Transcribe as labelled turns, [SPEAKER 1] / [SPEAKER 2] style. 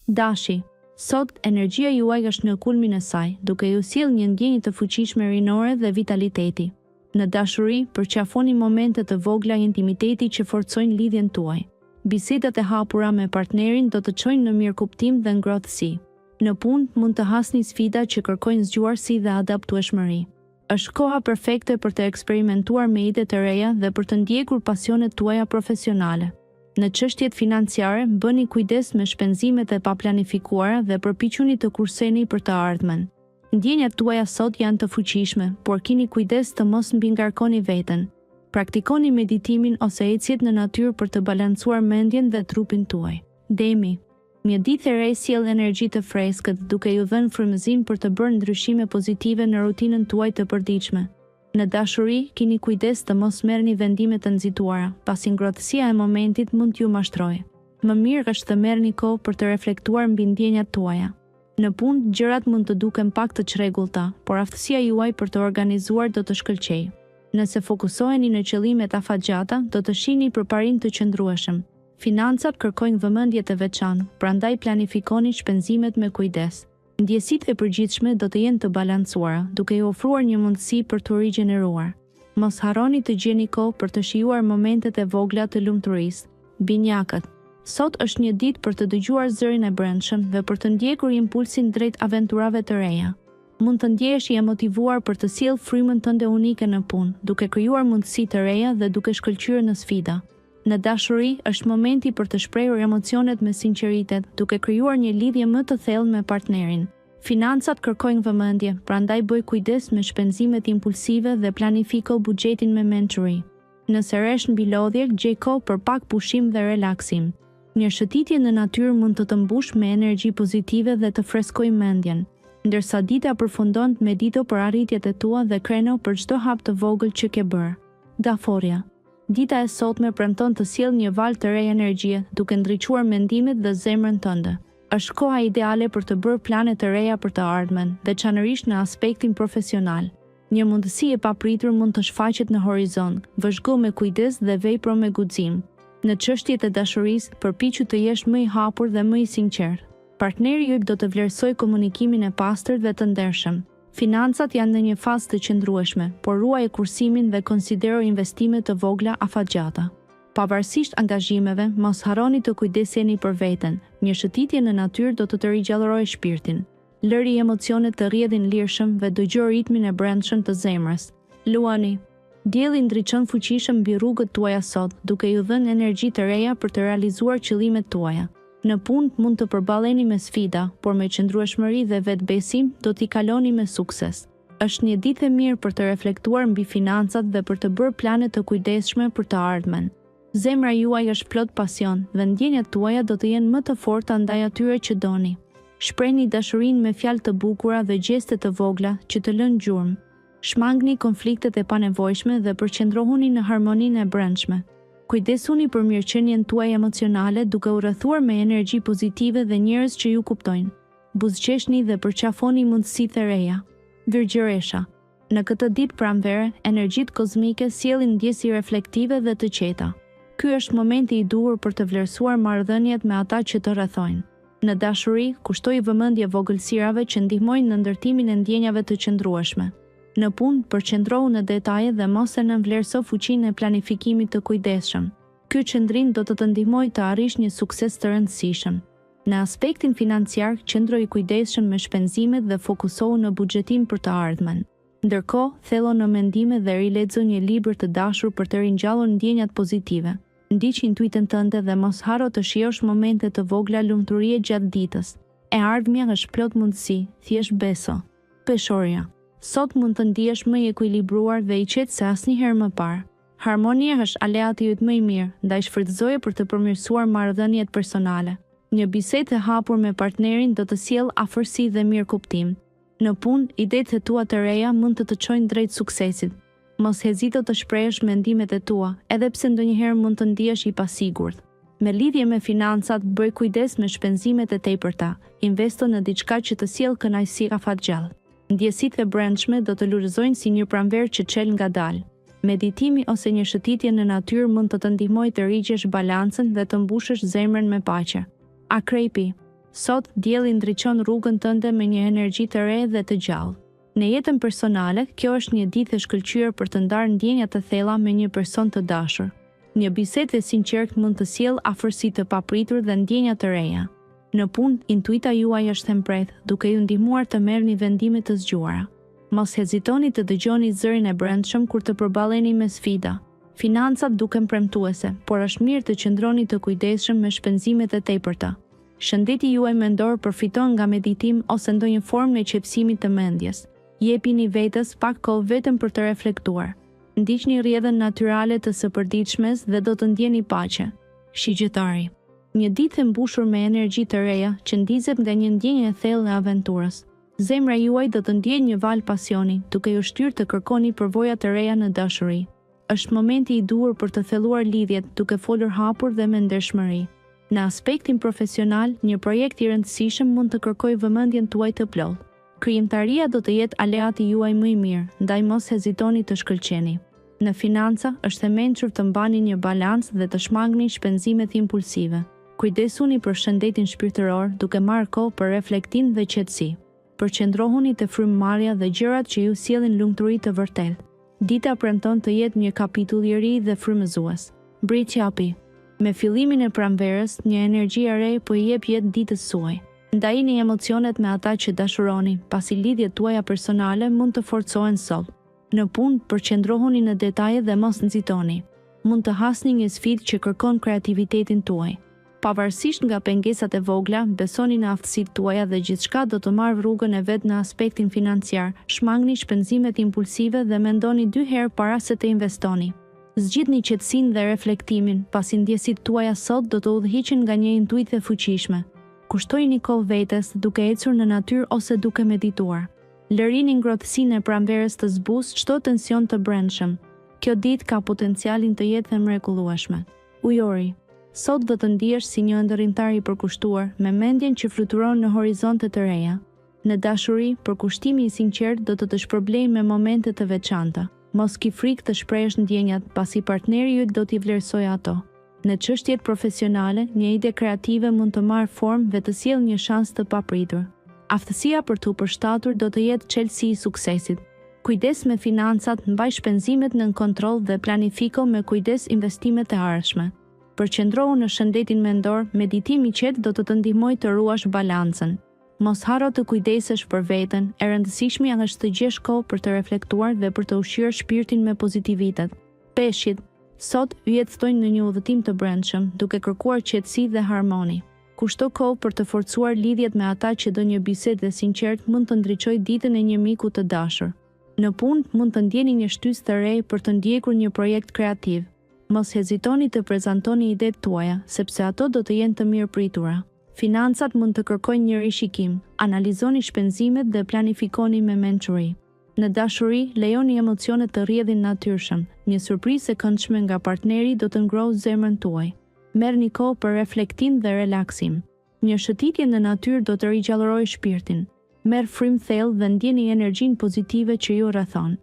[SPEAKER 1] Dashi, sot energjia juaj është në kulmin e saj, duke ju sjellë një ndjenjë të fuqishme rinore dhe vitaliteti. Në dashuri, përqafoni momente të vogla intimiteti që forcojnë lidhjen tuaj. Bisedat e hapura me partnerin do të çojnë në mirëkuptim dhe ngrohtësi. Në punë mund të hasni sfida që kërkojnë zgjuarsi dhe adaptueshmëri. Është koha perfekte për të eksperimentuar me ide të reja dhe për të ndjekur pasionet tuaja profesionale. Në çështjet financiare, bëni kujdes me shpenzimet e paplanifikuara dhe përpiquni të kurseni për të ardhmen. Ndjenjat tuaja sot janë të fuqishme, por keni kujdes të mos mbingarkoni veten. Praktikoni meditimin ose ecjet në natyrë për të balancuar mendjen dhe trupin tuaj. Demi, një ditë e re sjell energji të freskët, duke ju dhënë frymëzim për të bërë ndryshime pozitive në rutinën tuaj të përditshme. Në dashuri, keni kujdes të mos merrni vendime të nxituara, pasi ngrohtësia e momentit mund t'ju mashtrojë. Më mirë është të merrni kohë për të reflektuar mbi ndjenjat tuaja. Në punë, gjërat mund të duken pak të çrregullta, por aftësia juaj për të organizuar do të shkëlqejë. Nëse fokusoheni në qëllimet afatgjata, do të shihni përparim të qëndrueshëm. Financat kërkojnë vëmendje të veçantë, prandaj planifikoni shpenzimet me kujdes. Ndjesitë e përgjithshme do të jenë të balancuara, duke ju ofruar një mundësi për të rigjeneruar. Mos harroni të gjeni kohë për të shijuar momentet e vogla të lumturisë. Binjakët, sot është një ditë për të dëgjuar zërin e brendshëm dhe për të ndjekur impulsin drejt aventurave të reja. Mund të ndjehesh i motivuar për të sjellë frymën tënde unike në punë, duke krijuar mundësi të reja dhe duke shkëlqyer në sfida. Në dashuri, është momenti për të shprehur emocionet me sinqeritet, duke krijuar një lidhje më të thellë me partnerin. Financat kërkojnë vëmendje, prandaj bëj kujdes me shpenzimet impulsive dhe planifiko buxhetin me mençuri. Nëse rresh mbi lodhje, gjej kohë për pak pushim dhe relaksim. Një shëtitje në natyrë mund të të mbush me energji pozitive dhe të freskojë mendjen, ndërsa dita përfundon me medito për arritjet e tua dhe kreno për çdo hap të vogël që ke bërë. Daforia. Dita e sotme premton të sjellë një val të re energjie, duke ndriçuar mendimet dhe zemrën tënde. Është koha ideale për të bërë plane të reja për të ardhmen, veçanërisht në aspektin profesional. Një mundësi e papritur mund të shfaqet në horizont, vëzhgo me kujdes dhe vepro me guxim. Në çështjet e dashurisë, përpiqu të jesh më i hapur dhe më i sinqert. Partneri juaj do të vlerësoj komunikimin e pastër dhe të ndershëm. Financat janë në një fazë të qëndrueshme, por ruaj kursimin dhe konsidero investime të vogla afatgjata. Pavarësisht angazhimeve, mos harroni të kujdeseni për veten. Një shëtitje në natyrë do të rigjallërojë shpirtin. Lëri emocionet të rrjedhin lirshëm dhe dëgjoj ritmin e brendshëm të zemrës. Luani. Dielli ndriçon fuqishëm mbi rrugët tuaja sot, duke ju dhënë energji të reja për të realizuar qëllimet tuaja. Në punë mund të përballeni me sfida, por me qëndrueshmëri dhe vetbesim do t'i kaloni me sukses. Është një ditë e mirë për të reflektuar mbi financat dhe për të bërë plane të kujdesshme për të ardhmen. Zemra juaj është plot pasion dhe ndjenjat tuaja do të jenë më të forta ndaj atyre që doni. Shprehni dashurinë me fjalë të bukura dhe gjeste të vogla që të lënë gjurmë. Shmangni konfliktet e panevojshme dhe përqendrohuni në harmoninë e brendshme. Kujdesuni për mirëqenien tuaj emocionale duke u rrethuar me energji pozitive dhe njerëz që ju kuptojnë. Buzëqeshni dhe përqafoni mundësitë e reja. Virgjëresha. Në këtë ditë pranvere, energjitë kozmike sjellin ndjesi reflektive dhe të qeta. Ky është momenti i duhur për të vlerësuar marrëdhëniet me ata që të rrethojnë. Në dashuri, kushtoj vëmendje vogëlsirave që ndihmojnë në ndërtimin e ndjenjave të qëndrueshme. Në punë, përqendrohu në detaje dhe mos e nënvlerëso fuqinë e planifikimit të kujdesshëm. Ky qëndrim do të të ndihmojë të arrish një sukses të rëndësishëm. Në aspektin financiar, qëndro i kujdesshëm me shpenzimet dhe fokusohu në buxhetim për të ardhmen. Ndërkohë, thello në mendime dhe rilexo një libër të dashur për të ringjallur ndjenjat pozitive. Ndiq intuitën tënde dhe mos harro të shijosh momente të vogla lumturie gjatë ditës. E ardhmja është plot mundësi, thjesht beso. Peshoria. Sot mund të ndihesh më i ekuilibruar dhe i qetë se asnjëherë më parë. Harmonia është aleati yt më i mirë, ndaj shfrytëzoje për të përmirësuar marrëdhëniet personale. Një bisedë e hapur me partnerin do të sjellë afërsi dhe mirëkuptim. Në punë, idetë e tua të reja mund të të çojnë drejt suksesit. Mos hezito të shprehësh mendimet e tua, edhe pse ndonjëherë mund të ndihesh i pasigurt. Me lidhje me financat, bëj kujdes me shpenzimet e tepërta. Investo në diçka që të sjellë kënaqësi afatgjallë. Ndjesitë e brendshme do të lulëzojnë si një pranverë që çel ngadalë. Meditimi ose një shëtitje në natyrë mund të të ndihmojë të rigjesh balancën dhe të mbushësh zemrën me paqe. Akrepi. Sot, dielli ndriçon rrugën tënde me një energji të re dhe të gjallë. Në jetën personale, kjo është një ditë e shkëlqyer për të ndarë ndjenja të thella me një person të dashur. Një bisedë e sinqertë mund të sjellë afërsi të papritur dhe ndjenja të reja. Në punë, intuita juaj është thempreth, duke ju ndihmuar të merrni vendime të zgjuara. Mos hezitoni të dëgjoni zërin e brendshëm kur të përballeni me sfida. Financat duken premtuese, por është mirë të qëndroni të kujdesshëm me shpenzimet e tepërta. Shëndeti juaj mendor përfiton nga meditim ose ndonjë formë qetësimit të mendjes. Jepini vetes pak kohë vetëm për të reflektuar. Ndiqni rrjedhën natyrale të së përditshmes dhe do të ndjeni paqe. Shigjetari. Një ditë e mbushur me energji të reja që ndizet nga një ndjenjë e thellë e aventurës. Zemra juaj do të ndjejë një val pasioni, duke ju shtyrë të kërkoni përvoja të reja në dashuri. Është momenti i duhur për të thelluar lidhjet, duke folur hapur dhe me ndershmëri. Në aspektin profesional, një projekt i rëndësishëm mund të kërkojë vëmendjen tuaj të plotë. Krijimtaria do të jetë aleati juaj më i mirë, ndaj mos hezitoni të shkëlqeni. Në financa, është e mençur të mbani një balancë dhe të shmangni shpenzimet impulsive. Kujdesuni për shëndetin shpirtëror, duke marrë kohë për reflektim dhe qetësi. Përqendrohuni te frymëmarrja dhe gjërat që ju sjellin lumturi të vërtetë. Dita premton të jetë një kapitull i ri dhe frymëzues. Briqapi. Me fillimin e pranverës, një energji e re po i jep jetë ditës suaj. Ndajini emocionet me ata që dashuroni, pasi lidhjet tuaja personale mund të forcohen sot. Në punë, përqendrohuni në detaje dhe mos nxitoni. Mund të hasni një sfidë që kërkon kreativitetin tuaj. Pavarësisht nga pengesat e vogla, besoni në aftësitë tuaja dhe gjithçka do të marrë rrugën e vet në aspektin financiar. Shmangni shpenzimet impulsive dhe mendoni 2 herë para se të investoni. Zgjidhni qetësinë dhe reflektimin, pasi ndjesitë tuaja sot do të udhëhiqen nga një intuitë e fuqishme. Kushtojini kohë vetes duke ecur në natyrë ose duke medituar. Lërini ngrohtësinë e pranverës të zbusë çdo tension të brendshëm. Kjo ditë ka potencialin të jetë e mrekullueshme. Ujori. Sot do të ndihesh si një ndërrimtar i përkushtuar, me mendjen që fluturon në horizonte të reja. Në dashuri, përkushtimi i sinqert do të të shpërblejë me momente të veçanta. Mos ki frikë të shprehësh ndjenjat, pasi partneri yt do t'i vlerësojë ato. Në çështjet profesionale, një ide kreative mund të marrë formë dhe të sjellë një shans të papritur. Aftësia për t'u përshtatur do të jetë çelësi i suksesit. Kujdes me financat, mbaj shpenzimet nën kontroll dhe planifiko me kujdes investimet e ardhshme. Përqendrohu në shëndetin mendor, meditimi i qetë do të të ndihmojë të ruash balancën. Mos harro të kujdesesh për veten, e rëndësishmja është të gjesh kohë për të reflektuar dhe për të ushqyer shpirtin me pozitivitet. Peshqit, sot yjet thtojnë në një udhëtim të brendshëm, duke kërkuar qetësi dhe harmoni. Kushto kohë për të forcuar lidhjet me ata që do një bisedë e sinqert mund të ndriçojë ditën e një miku të dashur. Në punë mund të ndjeni një shtysë të re për të ndjekur një projekt kreativ. Mos hezitoni të prezantoni idetë tuaja, sepse ato do të jenë të mirë pritura. Financat mund të kërkojnë një rishikim, analizoni shpenzimet dhe planifikoni me mençuri. Në dashuri, lejoni emocionet të rrjedhin natyrshëm, një surprizë e këndshme nga partneri do të ngrohë zemrën tuaj. Merrni kohë për reflektim dhe relaksim. Një shëtitje në natyrë do të rigjallërojë shpirtin. Merr frymë thellë dhe ndjeni energjinë pozitive që ju rrethon.